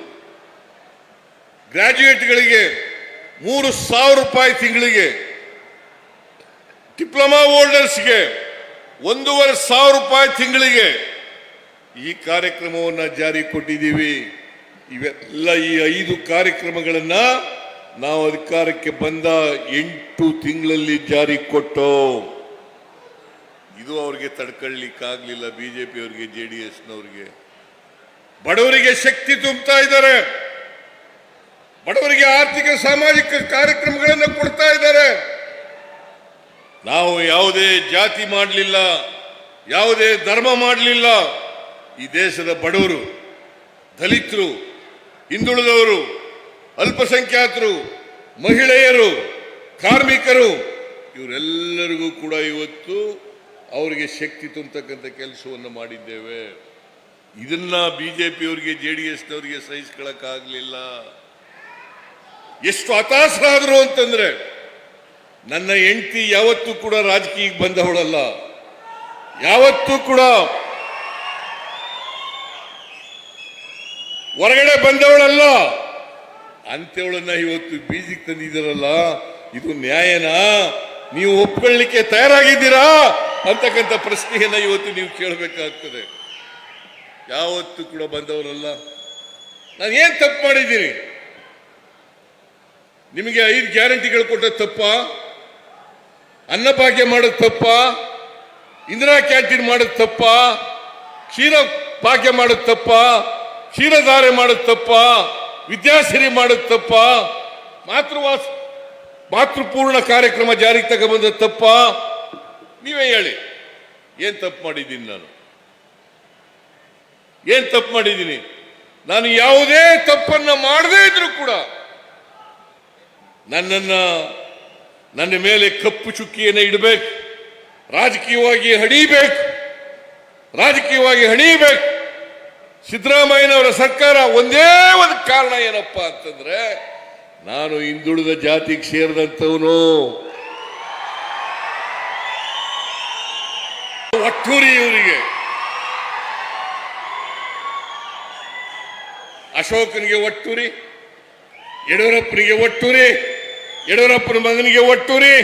ಗ್ರಾಜ್ಯುಯೇಟ್ಗಳಿಗೆ 3,000 ರೂಪಾಯಿ ತಿಂಗಳಿಗೆ, ಡಿಪ್ಲೊಮಾ ಹೋಲ್ಡರ್ಸ್ಗೆ 1,500 ರೂಪಾಯಿ ತಿಂಗಳಿಗೆ ಈ ಕಾರ್ಯಕ್ರಮವನ್ನು ಜಾರಿ ಕೊಟ್ಟಿದ್ದೀವಿ. ಇವೆಲ್ಲ ಈ 5 ಕಾರ್ಯಕ್ರಮಗಳನ್ನ ನಾವು ಅಧಿಕಾರಕ್ಕೆ ಬಂದ 8 ತಿಂಗಳಲ್ಲಿ ಜಾರಿ ಕೊಟ್ಟು, ಇದು ಅವ್ರಿಗೆ ತಡ್ಕೊಳ್ಳಿಕ್ಕಾಗ್ಲಿಲ್ಲ. ಬಿಜೆಪಿ ಅವರಿಗೆ, ಜೆಡಿಎಸ್ನವ್ರಿಗೆ. ಬಡವರಿಗೆ ಶಕ್ತಿ ತುಂಬುತ್ತಾ ಇದ್ದಾರೆ, ಬಡವರಿಗೆ ಆರ್ಥಿಕ ಸಾಮಾಜಿಕ ಕಾರ್ಯಕ್ರಮಗಳನ್ನು ಕೊಡ್ತಾ ಇದ್ದಾರೆ. ನಾವು ಯಾವುದೇ ಜಾತಿ ಮಾಡಲಿಲ್ಲ, ಯಾವುದೇ ಧರ್ಮ ಮಾಡಲಿಲ್ಲ. ಈ ದೇಶದ ಬಡವರು, ದಲಿತರು, ಹಿಂದುಳಿದವರು, ಅಲ್ಪಸಂಖ್ಯಾತರು, ಮಹಿಳೆಯರು, ಕಾರ್ಮಿಕರು, ಇವರೆಲ್ಲರಿಗೂ ಕೂಡ ಇವತ್ತು ಅವರಿಗೆ ಶಕ್ತಿ ತುಂಬತಕ್ಕಂಥ ಕೆಲಸವನ್ನು ಮಾಡಿದ್ದೇವೆ. ಇದನ್ನ ಬಿಜೆಪಿಯವರಿಗೆ, ಜೆಡಿಎಸ್ನವರಿಗೆ ಸಹಿಸ್ಕೊಳ್ಳಕ್ಕಾಗಲಿಲ್ಲ. ಎಷ್ಟು ಹತಾಶರಾದರು ಅಂತಂದ್ರೆ, ನನ್ನ ಹೆಂಡತಿ ಯಾವತ್ತೂ ಕೂಡ ರಾಜಕೀಯಕ್ಕೆ ಬಂದವಳಲ್ಲ, ಯಾವತ್ತೂ ಕೂಡ ಹೊರಗಡೆ ಬಂದವಳಲ್ಲ. ಅಂತವಳನ್ನ ಇವತ್ತು ಬೀದಿಗೆ ತಂದಿದ್ದೀರಲ್ಲ, ಇದು ನ್ಯಾಯನಾ? ನೀವು ಒಪ್ಕೊಳ್ಳಿಕ್ಕೆ ತಯಾರಾಗಿದ್ದೀರಾ ಅಂತಕ್ಕಂಥ ಪ್ರಶ್ನೆಯನ್ನ ಇವತ್ತು ನೀವು ಕೇಳಬೇಕಾಗ್ತದೆ. ಯಾವತ್ತೂ ಕೂಡ ಬಂದವರಲ್ಲ. ನಾನು ಏನ್ ತಪ್ಪು ಮಾಡಿದ್ದೀನಿ? ನಿಮಗೆ 5 ಗ್ಯಾರಂಟಿಗಳು ಕೊಟ್ಟ ತಪ್ಪ? ಅನ್ನಭಾಗ್ಯ ಮಾಡೋದು ತಪ್ಪ? ಇಂದಿರಾ ಕ್ಯಾಂಟೀನ್ ಮಾಡೋದು ತಪ್ಪ? ಕ್ಷೀರ ಭಾಗ್ಯ ಮಾಡೋದು ತಪ್ಪ? ಕ್ಷೀರಧಾರೆ ಮಾಡೋದು ತಪ್ಪ? ವಿದ್ಯಾಸಿರಿ ಮಾಡೋದು ತಪ್ಪ? ಮಾತೃಪೂರ್ಣ ಕಾರ್ಯಕ್ರಮ ಜಾರಿಗೆ ತಗೊಂಬಂದ ತಪ್ಪ? ನೀವೇ ಹೇಳಿ, ಏನ್ ತಪ್ಪು ಮಾಡಿದ್ದೀನಿ ನಾನು? ಏನ್ ತಪ್ಪು ಮಾಡಿದ್ದೀನಿ? ನಾನು ಯಾವುದೇ ತಪ್ಪನ್ನ ಮಾಡದೇ ಇದ್ರೂ ಕೂಡ ನನ್ನ ಮೇಲೆ ಕಪ್ಪು ಚುಕ್ಕಿಯನ್ನು ಇಡಬೇಕು, ರಾಜಕೀಯವಾಗಿ ಹಣಿಬೇಕು. ಸಿದ್ದರಾಮಯ್ಯನವರ ಸರ್ಕಾರ ಒಂದೇ ಒಂದು ಕಾರಣ ಏನಪ್ಪ ಅಂತಂದ್ರೆ, ನಾನು ಹಿಂದುಳಿದ ಜಾತಿಗೆ ಸೇರಿದಂಥವನು. ಒಟ್ಟೂರಿ ಇವರಿಗೆ, ಅಶೋಕನಿಗೆ ಒಟ್ಟೂರಿ, ಯಡಿಯೂರಪ್ಪನಿಗೆ ಒಟ್ಟೂರಿ, ಯಡಿಯೂರಪ್ಪನ ಮಗನಿಗೆ ಒಟ್ಟೂರಿ,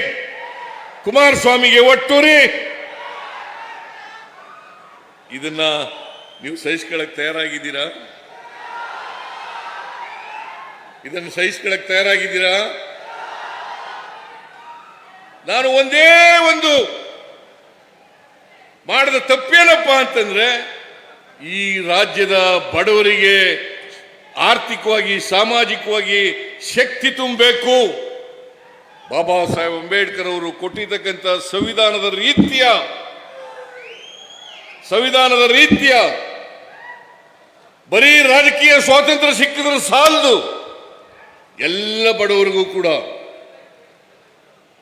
ಕುಮಾರಸ್ವಾಮಿಗೆ ಒಟ್ಟೂರಿ. ಇದನ್ನ ನೀವು ಸಹಿಸ್ಕೊಳ್ಳಕ್ ತಯಾರಾಗಿದ್ದೀರಾ? ಇದನ್ನು ಸಹಿಸ್ಕೊಳ್ಳಕ್ ತಯಾರಾಗಿದ್ದೀರಾ? ನಾನು ಒಂದೇ ಒಂದು ಮಾಡಿದ ತಪ್ಪೇನಪ್ಪ ಅಂತಂದ್ರೆ, ಈ ರಾಜ್ಯದ ಬಡವರಿಗೆ ಆರ್ಥಿಕವಾಗಿ, ಸಾಮಾಜಿಕವಾಗಿ ಶಕ್ತಿ ತುಂಬಬೇಕು. ಬಾಬಾ ಸಾಹೇಬ್ ಅಂಬೇಡ್ಕರ್ ಅವರು ಕೊಟ್ಟಿರ್ತಕ್ಕಂಥ ಸಂವಿಧಾನದ ರೀತಿಯ ಬರೀ ರಾಜಕೀಯ ಸ್ವಾತಂತ್ರ್ಯ ಸಿಕ್ಕಿದ್ರೆ ಸಾಲದು. ಎಲ್ಲ ಬಡವರಿಗೂ ಕೂಡ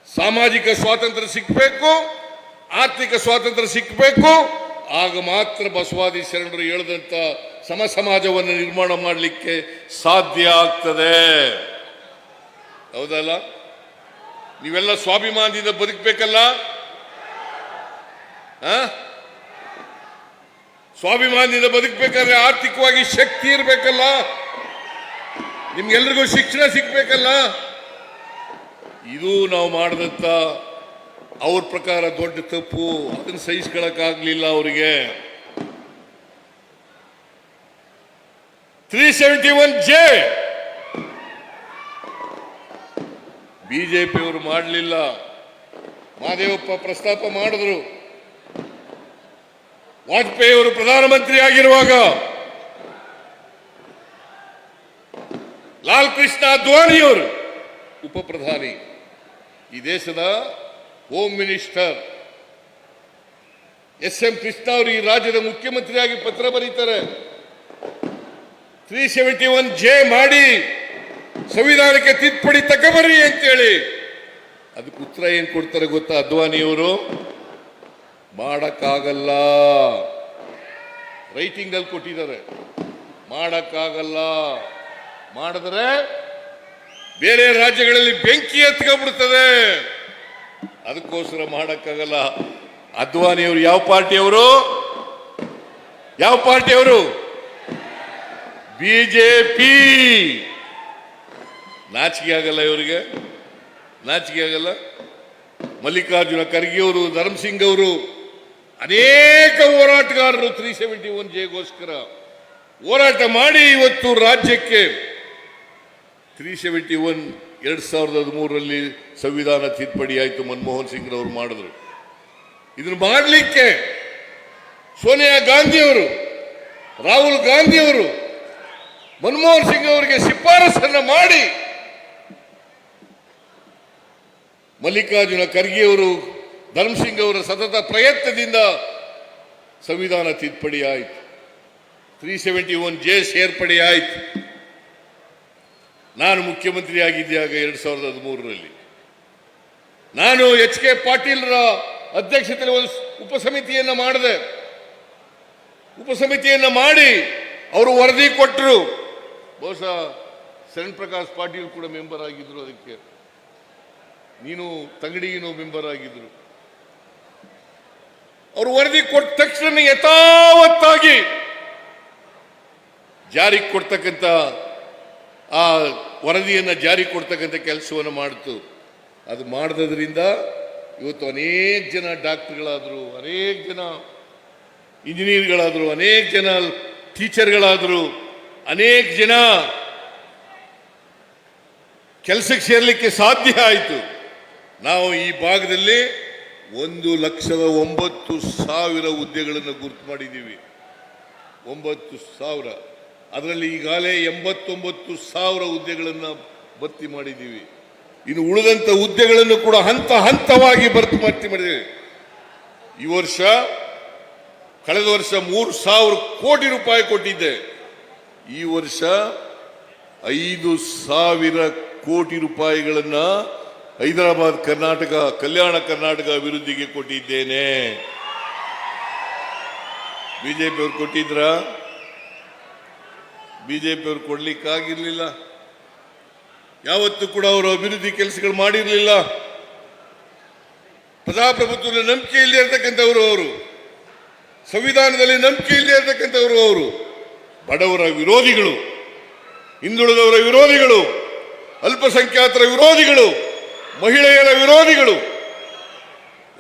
ಸಾಮಾಜಿಕ ಸ್ವಾತಂತ್ರ್ಯ ಸಿಕ್ಕಬೇಕು, ಆರ್ಥಿಕ ಸ್ವಾತಂತ್ರ್ಯ ಸಿಕ್ಕಬೇಕು. ಆಗ ಮಾತ್ರ ಬಸವಾದಿ ಶರಣರು ಹೇಳಿದಂತ ಸಮ ಸಮಾಜವನ್ನು ನಿರ್ಮಾಣ ಮಾಡಲಿಕ್ಕೆ ಸಾಧ್ಯ ಆಗ್ತದೆ. ಹೌದಲ್ಲ? ನೀವೆಲ್ಲ ಸ್ವಾಭಿಮಾನದಿಂದ ಬದುಕಬೇಕಲ್ಲ? ಸ್ವಾಭಿಮಾನದಿಂದ ಬದುಕಬೇಕಾದ್ರೆ ಆರ್ಥಿಕವಾಗಿ ಶಕ್ತಿ ಇರಬೇಕಲ್ಲ? ನಿಮ್ಗೆಲ್ರಿಗೂ ಶಿಕ್ಷಣ ಸಿಗ್ಬೇಕಲ್ಲ? ಇದು ನಾವು ಮಾಡಿದಂತ ಅವ್ರ ಪ್ರಕಾರ ದೊಡ್ಡ ತಪ್ಪು. ಅದನ್ನು ಸಹಿಸ್ಕೊಳ್ಳಕ್ಕಾಗ್ಲಿಲ್ಲ ಅವರಿಗೆ. 371J ಬಿಜೆಪಿಯವರು ಮಾಡಲಿಲ್ಲ. ಮಹದೇವಪ್ಪ ಪ್ರಸ್ತಾಪ ಮಾಡಿದ್ರು. ವಾಜಪೇಯಿ ಅವರು ಪ್ರಧಾನಮಂತ್ರಿ ಆಗಿರುವಾಗ ಲಾಲ್ ಕೃಷ್ಣ ಅದ್ವಾನಿಯವರು ಉಪ ಪ್ರಧಾನಿ, ಈ ದೇಶದ ಹೋಮ್ ಮಿನಿಸ್ಟರ್ ಎಂ ಕೃಷ್ಣ ಅವರು ಈ ರಾಜ್ಯದ ಮುಖ್ಯಮಂತ್ರಿಯಾಗಿ ಪತ್ರ ಬರೀತಾರೆ. 371 ಮಾಡಿ ಸಂವಿಧಾನಕ್ಕೆ ತಿದ್ದುಪಡಿ ತಗೊಬರ್ರಿ ಅಂತೇಳಿ. ಅದಕ್ಕೆ ಉತ್ತರ ಏನ್ ಕೊಡ್ತಾರೆ ಗೊತ್ತಾ ಅದ್ವಾನಿಯವರು? ಮಾಡಕ್ಕಾಗಲ್ಲ. ರೈಟಿಂಗ್ ಅಲ್ಲಿ ಕೊಟ್ಟಿದ್ದಾರೆ, ಮಾಡಕ್ಕಾಗಲ್ಲ, ಮಾಡಿದ್ರೆ ಬೇರೆ ರಾಜ್ಯಗಳಲ್ಲಿ ಬೆಂಕಿ ಎತ್ಕೊಂಡ್ಬಿಡ್ತದೆ, ಅದಕ್ಕೋಸ್ಕರ ಮಾಡಕ್ಕಾಗಲ್ಲ. ಅದ್ವಾನಿಯವರು ಯಾವ ಪಾರ್ಟಿಯವರು? ಯಾವ ಪಾರ್ಟಿಯವರು? ಬಿಜೆಪಿ. ನಾಚಿಕೆ ಆಗಲ್ಲ ಇವರಿಗೆ? ನಾಚಿಕೆ ಆಗಲ್ಲ? ಮಲ್ಲಿಕಾರ್ಜುನ ಖರ್ಗೆ ಅವರು, ಧರ್ಮಸಿಂಗ್ ಅವರು, ಅನೇಕ ಹೋರಾಟಗಾರರು 371 ಹೋರಾಟ ಮಾಡಿ ಇವತ್ತು ರಾಜ್ಯಕ್ಕೆ 371 2013ರಲ್ಲಿ ಸಂವಿಧಾನ ತಿದ್ದುಪಡಿ ಆಯಿತು. ಮನಮೋಹನ್ ಸಿಂಗ್ ಅವರು ಮಾಡಿದ್ರು. ಇದನ್ನು ಮಾಡಲಿಕ್ಕೆ ಸೋನಿಯಾ ಗಾಂಧಿಯವರು, ರಾಹುಲ್ ಗಾಂಧಿಯವರು ಮನಮೋಹನ್ ಸಿಂಗ್ ಅವರಿಗೆ ಶಿಫಾರಸನ್ನ ಮಾಡಿ ಮಲ್ಲಿಕಾರ್ಜುನ ಖರ್ಗೆ ಅವರು, ಧರ್ಮಸಿಂಗ್ ಅವರ ಸತತ ಪ್ರಯತ್ನದಿಂದ ಸಂವಿಧಾನ ತಿದ್ದುಪಡಿ ಆಯಿತು. 371 ಸೇರ್ಪಡೆ ಆಯಿತು. ನಾನು ಮುಖ್ಯಮಂತ್ರಿ ಆಗಿದ್ದಾಗ 2013ರಲ್ಲಿ ನಾನು ಎಚ್.ಕೆ. ಪಾಟೀಲ್ರ ಅಧ್ಯಕ್ಷತೆಯಲ್ಲಿ ಒಂದು ಉಪಸಮಿತಿಯನ್ನು ಮಾಡಿದೆ. ಉಪಸಮಿತಿಯನ್ನು ಮಾಡಿ ಅವರು ವರದಿ ಕೊಟ್ಟರು. ಬಹುಶಃ ಶರಣ್ ಪ್ರಕಾಶ್ ಪಾಟೀಲ್ ಕೂಡ ಮೆಂಬರ್ ಆಗಿದ್ರು, ಅದಕ್ಕೆ ನೀನು ತಂಗಡಿಗಿನೂ ಮೆಂಬರ್ ಆಗಿದ್ರು. ಅವರು ವರದಿ ಕೊಟ್ಟ ತಕ್ಷಣ ಯಥಾವತ್ತಾಗಿ ಜಾರಿಗೆ ಕೊಡ್ತಕ್ಕಂಥ ಆ ವರದಿಯನ್ನು ಜಾರಿ ಕೊಡ್ತಕ್ಕಂಥ ಕೆಲಸವನ್ನು ಮಾಡಿತು. ಅದು ಮಾಡದ್ರಿಂದ ಇವತ್ತು ಅನೇಕ ಜನ ಡಾಕ್ಟರ್ಗಳಾದರು, ಅನೇಕ ಜನ ಇಂಜಿನಿಯರ್ಗಳಾದರು, ಅನೇಕ ಜನ ಟೀಚರ್ಗಳಾದರು, ಅನೇಕ ಜನ ಕೆಲಸಕ್ಕೆ ಸೇರಲಿಕ್ಕೆ ಸಾಧ್ಯ ಆಯಿತು. ನಾವು ಈ ಭಾಗದಲ್ಲಿ 1,09,000 ಹುದ್ದೆಗಳನ್ನು ಗುರುತು ಮಾಡಿದ್ದೀವಿ. 9,000. ಅದರಲ್ಲಿ ಈಗಾಗಲೇ 89,000 ಹುದ್ದೆಗಳನ್ನು ಭರ್ತಿ ಮಾಡಿದ್ದೀವಿ. ಇನ್ನು ಉಳಿದಂಥ ಹುದ್ದೆಗಳನ್ನು ಕೂಡ ಹಂತ ಹಂತವಾಗಿ ಭರ್ತಿ ಮಾಡಿದ್ದೇವೆ. ಈ ವರ್ಷ, ಕಳೆದ ವರ್ಷ 3,000 ಕೋಟಿ ರೂಪಾಯಿ ಕೊಟ್ಟಿದ್ದೆ. ಈ ವರ್ಷ 5,000 ಕೋಟಿ ರೂಪಾಯಿಗಳನ್ನು ಹೈದರಾಬಾದ್ ಕರ್ನಾಟಕ, ಕಲ್ಯಾಣ ಕರ್ನಾಟಕ ಅಭಿವೃದ್ಧಿಗೆ ಕೊಟ್ಟಿದ್ದೇನೆ. ಬಿಜೆಪಿ ಅವರು ಕೊಟ್ಟಿದ್ರ? ಬಿಜೆಪಿ ಅವರು ಕೊಡ್ಲಿಕ್ಕಾಗಿರ್ಲಿಲ್ಲ. ಯಾವತ್ತೂ ಕೂಡ ಅವರು ಅಭಿವೃದ್ಧಿ ಕೆಲಸಗಳು ಮಾಡಿರಲಿಲ್ಲ. ಪ್ರಜಾಪ್ರಭುತ್ವದ ನಂಬಿಕೆ ಇಲ್ಲದೆ ಇರತಕ್ಕಂಥವರು ಅವರು, ಸಂವಿಧಾನದಲ್ಲಿ ನಂಬಿಕೆ ಇಲ್ಲದೆ ಇರತಕ್ಕಂಥವರು ಅವರು, ಬಡವರ ವಿರೋಧಿಗಳು, ಹಿಂದುಳಿದವರ ವಿರೋಧಿಗಳು, ಅಲ್ಪಸಂಖ್ಯಾತರ ವಿರೋಧಿಗಳು, ಮಹಿಳೆಯರ ವಿರೋಧಿಗಳು.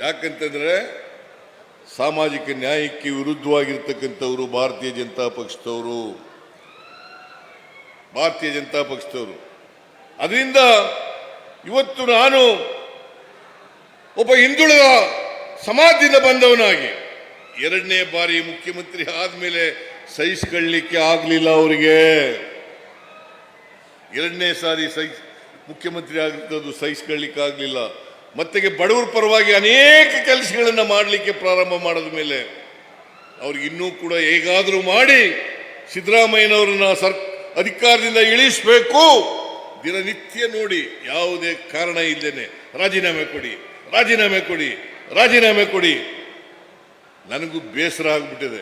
ಯಾಕಂತಂದ್ರೆ ಸಾಮಾಜಿಕ ನ್ಯಾಯಕ್ಕೆ ವಿರುದ್ಧವಾಗಿರ್ತಕ್ಕಂಥವರು ಭಾರತೀಯ ಜನತಾ ಪಕ್ಷದವರು. ಅದರಿಂದ ಇವತ್ತು ನಾನು ಒಬ್ಬ ಹಿಂದುಳಿದ ಸಮಾಜದಿಂದ ಬಂದವನಾಗಿ 2ನೇ ಬಾರಿ ಮುಖ್ಯಮಂತ್ರಿ ಆದ್ಮೇಲೆ ಸಹಿಸಿಕೊಳ್ಳಲಿಕ್ಕೆ ಆಗಲಿಲ್ಲ ಅವರಿಗೆ. 2ನೇ ಸಾರಿ ಮುಖ್ಯಮಂತ್ರಿ ಆಗಿದ್ದು ಸಹಿಸಿಕೊಳ್ಳಲಿಕ್ಕೆ ಆಗಲಿಲ್ಲ. ಮತ್ತೆ ಬಡವರ ಪರವಾಗಿ ಅನೇಕ ಕೆಲಸಗಳನ್ನು ಮಾಡಲಿಕ್ಕೆ ಪ್ರಾರಂಭ ಮಾಡಿದ ಮೇಲೆ ಅವ್ರಿಗೆ ಇನ್ನೂ ಕೂಡ ಹೇಗಾದರೂ ಮಾಡಿ ಸಿದ್ದರಾಮಯ್ಯನವರನ್ನ ಅಧಿಕಾರದಿಂದ ಇಳಿಸಬೇಕು. ದಿನನಿತ್ಯ ನೋಡಿ ಯಾವುದೇ ಕಾರಣ ಇದ್ದೇನೆ ರಾಜೀನಾಮೆ ಕೊಡಿ. ನನಗೂ ಬೇಸರ ಆಗ್ಬಿಟ್ಟಿದೆ.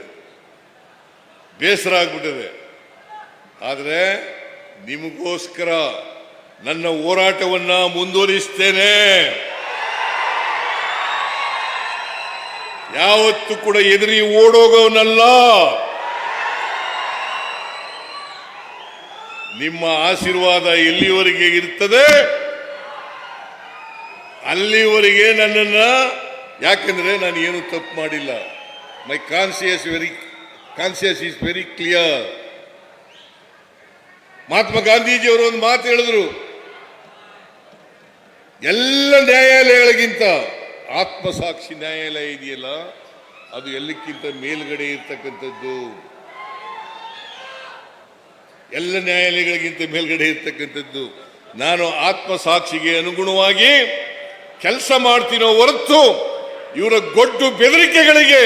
ಆದರೆ ನಿಮಗೋಸ್ಕರ ನನ್ನ ಹೋರಾಟವನ್ನ ಮುಂದುವರಿಸ್ತೇನೆ. ಯಾವತ್ತೂ ಕೂಡ ಎದುರಿ ಓಡೋಗೋನಲ್ಲ. ನಿಮ್ಮ ಆಶೀರ್ವಾದ ಎಲ್ಲಿವರೆಗೆ ಇರ್ತದೆ ಅಲ್ಲಿವರೆಗೆ ನನ್ನನ್ನ, ಯಾಕಂದ್ರೆ ನಾನು ಏನು ತಪ್ಪು ಮಾಡಿಲ್ಲ. My conscious is very clear. Mahatma ಗಾಂಧೀಜಿಯವರು ಒಂದು ಮಾತು ಹೇಳಿದ್ರು, ಎಲ್ಲ ನ್ಯಾಯಾಲಯಗಳಿಗಿಂತ ಆತ್ಮಸಾಕ್ಷಿ ನ್ಯಾಯಾಲಯ ಇದೆಯಲ್ಲ, ಅದು ಎಲ್ಲಕ್ಕಿಂತ ಮೇಲ್ಗಡೆ ಇರ್ತಕ್ಕಂಥದ್ದು. ಎಲ್ಲ ನ್ಯಾಯಾಲಯಗಳಿಗಿಂತ ಮೇಲ್ಗಡೆ ಇರ್ತಕ್ಕಂಥದ್ದು. ನಾನು ಆತ್ಮಸಾಕ್ಷಿಗೆ ಅನುಗುಣವಾಗಿ ಕೆಲಸ ಮಾಡ್ತೀನೋ ಹೊರತು ಇವರ ಗೊಡ್ಡು ಬೆದರಿಕೆಗಳಿಗೆ,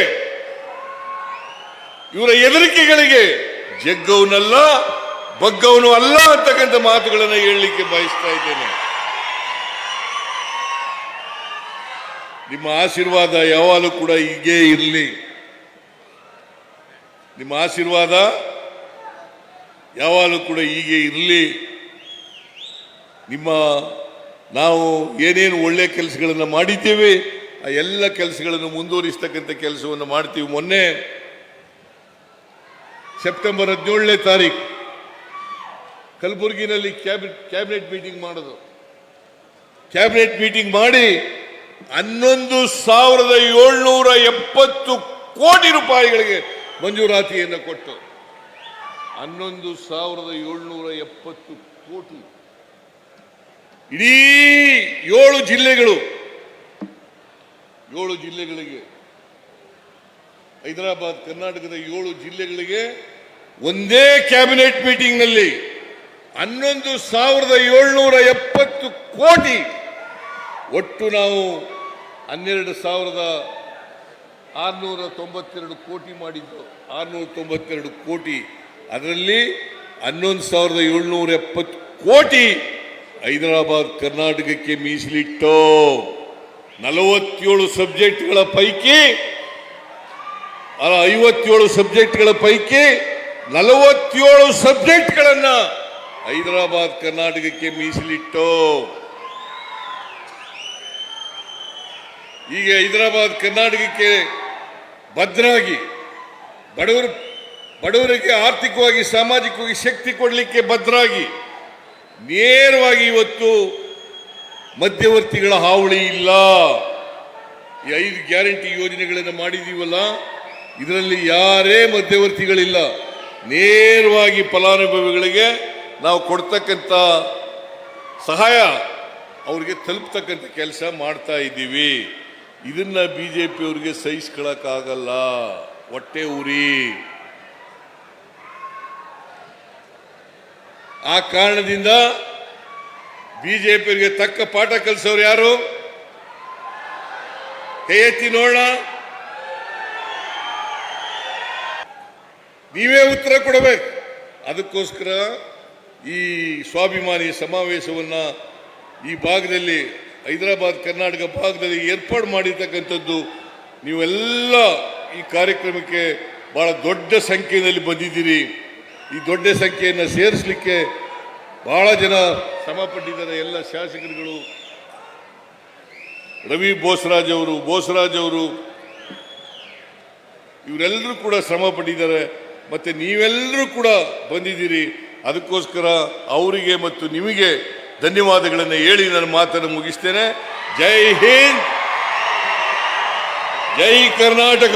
ಇವರ ಹೆದರಿಕೆಗಳಿಗೆ ಜಗ್ಗವನಲ್ಲ ಬಗ್ಗವನು ಅಲ್ಲ ಅಂತಕ್ಕಂಥ ಮಾತುಗಳನ್ನು ಹೇಳಲಿಕ್ಕೆ ಬಯಸ್ತಾ ಇದ್ದೇನೆ. ನಿಮ್ಮ ಆಶೀರ್ವಾದ ಯಾವಾಗಲೂ ಕೂಡ ಹೀಗೇ ಇರಲಿ. ನಿಮ್ಮ ಆಶೀರ್ವಾದ ಯಾವಾಗಲೂ ಕೂಡ ಹೀಗೆ ಇರಲಿ. ನಾವು ಏನೇನು ಒಳ್ಳೆ ಕೆಲಸಗಳನ್ನು ಮಾಡಿದ್ದೇವೆ ಆ ಎಲ್ಲ ಕೆಲಸಗಳನ್ನು ಮುಂದುವರಿಸ್ತಕ್ಕಂಥ ಕೆಲಸವನ್ನು ಮಾಡ್ತೀವಿ. ಮೊನ್ನೆ ಸೆಪ್ಟೆಂಬರ್ 17ನೇ ತಾರೀಕು ಕಲಬುರಗಿನಲ್ಲಿ ಕ್ಯಾಬಿನೆಟ್ ಮೀಟಿಂಗ್ ಮಾಡೋದು. ಕ್ಯಾಬಿನೆಟ್ ಮೀಟಿಂಗ್ ಮಾಡಿ 11,770 ಕೋಟಿ ರೂಪಾಯಿಗಳಿಗೆ ಮಂಜೂರಾತಿಯನ್ನು ಕೊಟ್ಟು 11,770 ಕೋಟಿ ಇಡೀ 7 ಜಿಲ್ಲೆಗಳಿಗೆ ಹೈದರಾಬಾದ್ ಕರ್ನಾಟಕದ 7 ಜಿಲ್ಲೆಗಳಿಗೆ ಒಂದೇ ಕ್ಯಾಬಿನೆಟ್ ಮೀಟಿಂಗ್ ನಲ್ಲಿ 11,770 ಕೋಟಿ. ಒಟ್ಟು ನಾವು 12,692 ಕೋಟಿ ಮಾಡಿದ್ದು. 692 ಕೋಟಿ, ಅದರಲ್ಲಿ 11,770 ಕೋಟಿ ಹೈದರಾಬಾದ್ ಕರ್ನಾಟಕಕ್ಕೆ ಮೀಸಲಿಟ್ಟು 47 ಸಬ್ಜೆಕ್ಟ್ಗಳ ಪೈಕಿ 57 ಸಬ್ಜೆಕ್ಟ್ಗಳ ಪೈಕಿ 47 ಸಬ್ಜೆಕ್ಟ್ಗಳನ್ನ ಹೈದರಾಬಾದ್ ಕರ್ನಾಟಕಕ್ಕೆ ಮೀಸಲಿಟ್ಟು ಈಗ ಹೈದರಾಬಾದ್ ಕರ್ನಾಟಕಕ್ಕೆ ಭದ್ರಾಗಿ ಬಡವರಿಗೆ ಆರ್ಥಿಕವಾಗಿ ಸಾಮಾಜಿಕವಾಗಿ ಶಕ್ತಿ ಕೊಡಲಿಕ್ಕೆ ಭದ್ರಾಗಿ ನೇರವಾಗಿ ಇವತ್ತು ಮಧ್ಯವರ್ತಿಗಳ ಹಾವಳಿ ಇಲ್ಲ. ಈ 5 ಗ್ಯಾರಂಟಿ ಯೋಜನೆಗಳನ್ನು ಮಾಡಿದೀವಲ್ಲ, ಇದರಲ್ಲಿ ಯಾರೇ ಮಧ್ಯವರ್ತಿಗಳಿಲ್ಲ. ನೇರವಾಗಿ ಫಲಾನುಭವಿಗಳಿಗೆ ನಾವು ಕೊಡ್ತಕ್ಕಂಥ ಸಹಾಯ ಅವರಿಗೆ ತಲುಪ್ತಕ್ಕಂಥ ಕೆಲಸ ಮಾಡ್ತಾ ಇದ್ದೀವಿ. ಇದನ್ನ ಬಿಜೆಪಿ ಅವರಿಗೆ ಸಹಿಸ್ಕೊಳ್ಳಕ್ಕಾಗಲ್ಲ. ಹೊಟ್ಟೆ ಉರಿ. ಆ ಕಾರಣದಿಂದ ಬಿಜೆಪಿಯವರಿಗೆ ತಕ್ಕ ಪಾಠ ಕಲಿಸೋರು ಯಾರು? ಕೈ ಎತ್ತಿ ನೋಡೋಣ. ನೀವೇ ಉತ್ತರ ಕೊಡಬೇಕು. ಅದಕ್ಕೋಸ್ಕರ ಈ ಸ್ವಾಭಿಮಾನಿ ಸಮಾವೇಶವನ್ನ ಈ ಭಾಗದಲ್ಲಿ, ಹೈದರಾಬಾದ್ ಕರ್ನಾಟಕ ಭಾಗದಲ್ಲಿ ಏರ್ಪಾಡು ಮಾಡಿರ್ತಕ್ಕಂಥದ್ದು. ನೀವೆಲ್ಲ ಈ ಕಾರ್ಯಕ್ರಮಕ್ಕೆ ಬಹಳ ದೊಡ್ಡ ಸಂಖ್ಯೆಯಲ್ಲಿ ಬಂದಿದ್ದೀರಿ. ಈ ದೊಡ್ಡ ಸಂಖ್ಯೆಯನ್ನು ಸೇರಿಸಲಿಕ್ಕೆ ಬಹಳ ಜನ ಶ್ರಮಪಟ್ಟಿದ್ದಾರೆ. ಎಲ್ಲ ಶಾಸಕರುಗಳು, ರವಿ ಬೋಸರಾಜ್ ಅವರು ಇವರೆಲ್ಲರೂ ಕೂಡ ಶ್ರಮ ಪಟ್ಟಿದ್ದಾರೆ. ಮತ್ತೆ ನೀವೆಲ್ಲರೂ ಕೂಡ ಬಂದಿದ್ದೀರಿ. ಅದಕ್ಕೋಸ್ಕರ ಅವರಿಗೆ ಮತ್ತು ನಿಮಗೆ ಧನ್ಯವಾದಗಳನ್ನು ಹೇಳಿ ನನ್ನ ಮಾತನ್ನು ಮುಗಿಸ್ತೇನೆ. ಜೈ ಹಿಂದ್, ಜೈ ಕರ್ನಾಟಕ.